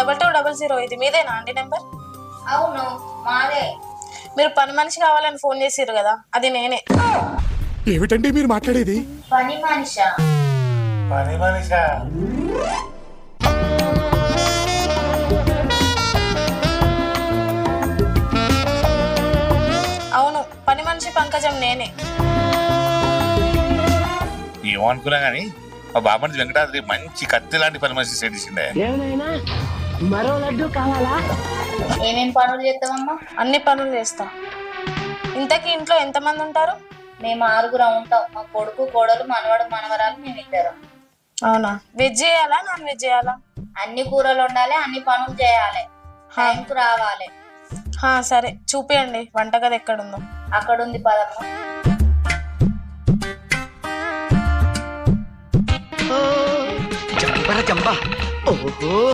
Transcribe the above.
2200 ఇది మీదేనా అండి నెంబర్? అవును మాదే. మీరు పని మనిషి కావాలని ఫోన్ చేసిర్రు కదా, అది నేనే. ఏమిటండి మీరు మాట్లాడేది? పని మనిషా? పని మనిషా? అవును, పని మనిషి పంకజం నేనే. ఏమనుకున్నా గానీ మా బాబండి వెంకటాద్రి మంచి కత్తి లాంటి పని మనిషి సెట్ చేసిండే. మరో లడ్డు కావాలా? ఏమేం పనులు చేస్తామమ్మా? అన్ని పనులు చేస్తా. ఇంతకీ ఇంట్లో ఎంతమంది ఉంటారు? మేము 6 ఉంటాం. మా కొడుకు, కోడలు, మనవడు, మనవరాలు, మేము 2. అవునా? వెజ్ చేయాలా నాన్ వెజ్ చేయాలా? అన్ని కూరలు ఉండాలి, అన్ని పనులు చేయాలి, టైంకు రావాలి. సరే చూపియండి, వంటగది ఎక్కడుందో. అక్కడ ఉంది పదమ్మ. చంపర చంప. ఓహో.